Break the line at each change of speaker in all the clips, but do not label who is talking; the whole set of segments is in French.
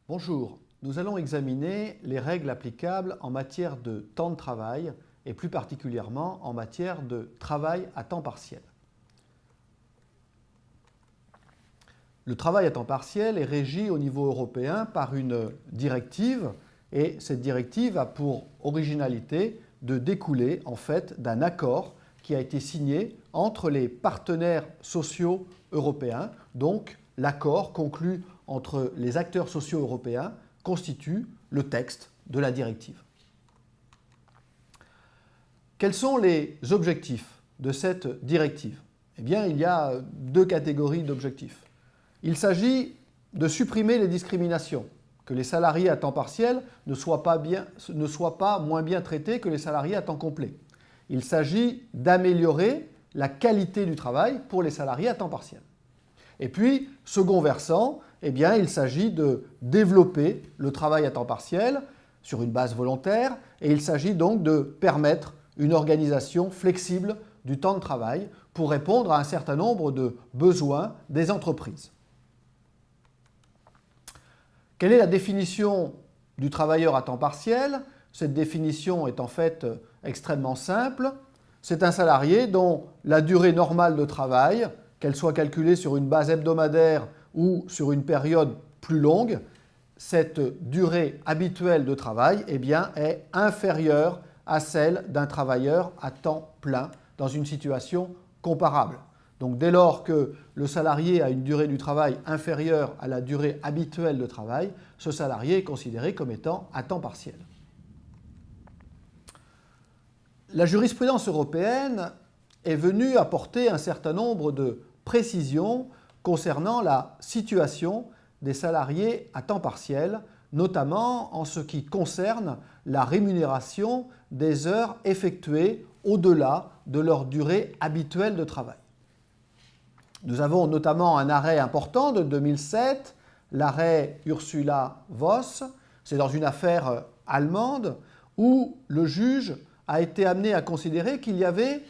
Bonjour, nous allons examiner les règles applicables en matière de temps de travail et plus particulièrement en matière de travail à temps partiel. Le travail à temps partiel est régi au niveau européen par une directive et cette directive a pour originalité de découler en fait d'un accord qui a été signé entre les partenaires sociaux européens. Donc l'accord conclu entre les acteurs sociaux européens constitue le texte de la directive. Quels sont les objectifs de cette directive? Eh bien, il y a deux catégories d'objectifs. Il s'agit de supprimer les discriminations, que les salariés à temps partiel ne soient pas moins bien traités que les salariés à temps complet. Il s'agit d'améliorer la qualité du travail pour les salariés à temps partiel. Et puis, second versant, eh bien, il s'agit de développer le travail à temps partiel sur une base volontaire et il s'agit donc de permettre une organisation flexible du temps de travail pour répondre à un certain nombre de besoins des entreprises. Quelle est la définition du travailleur à temps partiel? Cette définition est en fait extrêmement simple. C'est un salarié dont la durée normale de travail, qu'elle soit calculée sur une base hebdomadaire ou sur une période plus longue, cette durée habituelle de travail est inférieure à celle d'un travailleur à temps plein dans une situation comparable. Donc dès lors que le salarié a une durée du travail inférieure à la durée habituelle de travail, ce salarié est considéré comme étant à temps partiel. La jurisprudence européenne est venue apporter un certain nombre de précisions concernant la situation des salariés à temps partiel, notamment en ce qui concerne la rémunération des heures effectuées au-delà de leur durée habituelle de travail. Nous avons notamment un arrêt important de 2007, l'arrêt Ursula Voss. C'est dans une affaire allemande où le juge a été amené à considérer qu'il y avait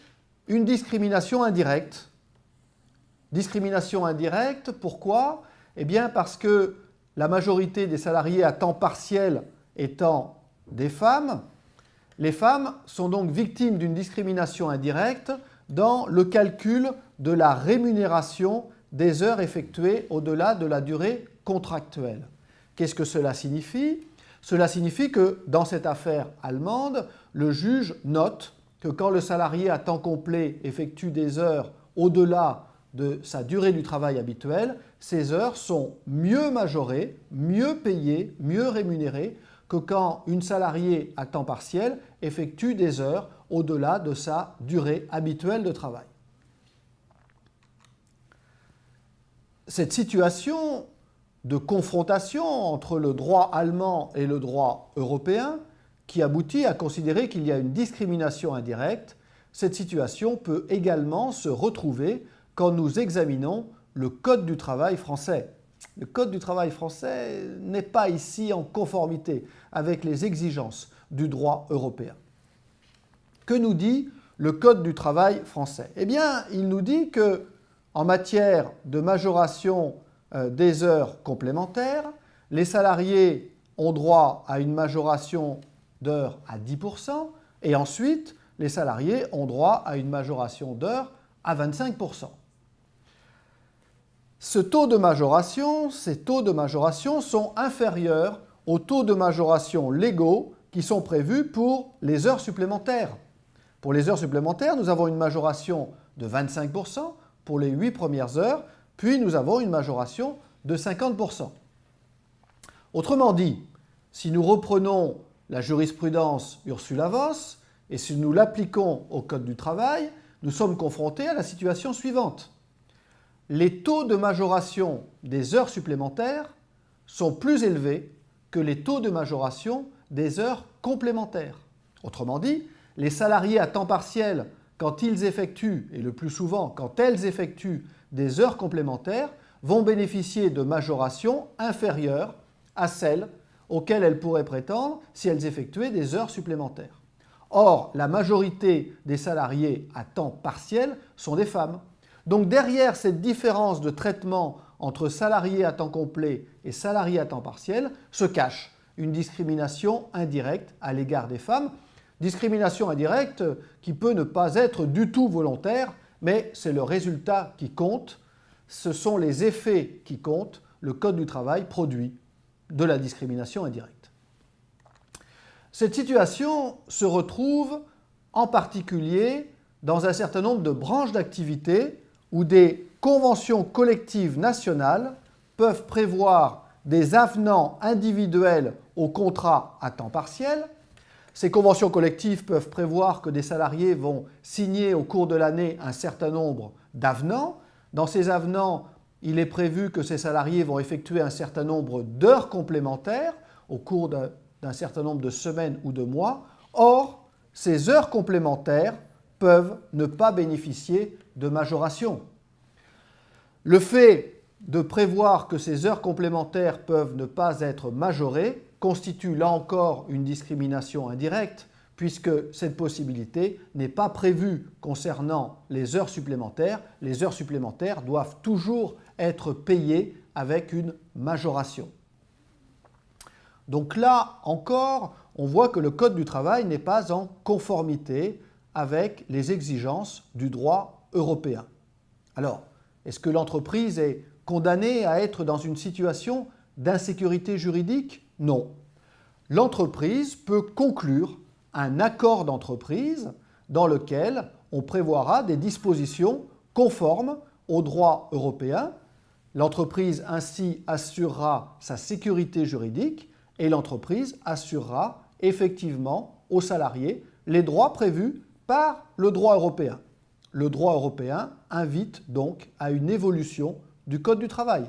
une discrimination indirecte. Discrimination indirecte, pourquoi? Eh bien parce que la majorité des salariés à temps partiel étant des femmes, les femmes sont donc victimes d'une discrimination indirecte dans le calcul de la rémunération des heures effectuées au-delà de la durée contractuelle. Qu'est-ce que cela signifie? Cela signifie que dans cette affaire allemande, le juge note que quand le salarié à temps complet effectue des heures au-delà de sa durée du travail habituelle, ces heures sont mieux majorées, mieux payées, mieux rémunérées que quand une salariée à temps partiel effectue des heures au-delà de sa durée habituelle de travail. Cette situation de confrontation entre le droit allemand et le droit européen, qui aboutit à considérer qu'il y a une discrimination indirecte, cette situation peut également se retrouver quand nous examinons le Code du travail français. Le Code du travail français n'est pas ici en conformité avec les exigences du droit européen. Que nous dit le Code du travail français? Eh bien, il nous dit qu'en matière de majoration des heures complémentaires, les salariés ont droit à une majoration d'heures à 10% et ensuite, les salariés ont droit à une majoration d'heures à 25%. Ces taux de majoration sont inférieurs aux taux de majoration légaux qui sont prévus pour les heures supplémentaires. Pour les heures supplémentaires, nous avons une majoration de 25% pour les 8 premières heures, puis nous avons une majoration de 50%. Autrement dit, si nous reprenons la jurisprudence Ursula Voss et si nous l'appliquons au Code du travail, nous sommes confrontés à la situation suivante. Les taux de majoration des heures supplémentaires sont plus élevés que les taux de majoration des heures complémentaires. Autrement dit, les salariés à temps partiel, quand ils effectuent, et le plus souvent quand elles effectuent des heures complémentaires, vont bénéficier de majorations inférieures à celles auxquelles elles pourraient prétendre si elles effectuaient des heures supplémentaires. Or, la majorité des salariés à temps partiel sont des femmes. Donc derrière cette différence de traitement entre salariés à temps complet et salariés à temps partiel se cache une discrimination indirecte à l'égard des femmes. Discrimination indirecte qui peut ne pas être du tout volontaire, mais c'est le résultat qui compte, ce sont les effets qui comptent. Le Code du travail produit de la discrimination indirecte. Cette situation se retrouve en particulier dans un certain nombre de branches d'activité où des conventions collectives nationales peuvent prévoir des avenants individuels aux contrats à temps partiel. Ces conventions collectives peuvent prévoir que des salariés vont signer au cours de l'année un certain nombre d'avenants. Dans ces avenants, il est prévu que ces salariés vont effectuer un certain nombre d'heures complémentaires au cours d'un certain nombre de semaines ou de mois. Or, ces heures complémentaires peuvent ne pas bénéficier de majoration. Le fait de prévoir que ces heures complémentaires peuvent ne pas être majorées constitue là encore une discrimination indirecte, puisque cette possibilité n'est pas prévue concernant les heures supplémentaires. Les heures supplémentaires doivent toujours être payées avec une majoration. Donc là encore, on voit que le Code du travail n'est pas en conformité avec les exigences du droit européen. Alors, est-ce que l'entreprise est condamnée à être dans une situation d'insécurité juridique? Non. L'entreprise peut conclure un accord d'entreprise dans lequel on prévoira des dispositions conformes au droit européen. L'entreprise ainsi assurera sa sécurité juridique et l'entreprise assurera effectivement aux salariés les droits prévus par le droit européen. Le droit européen invite donc à une évolution du Code du travail.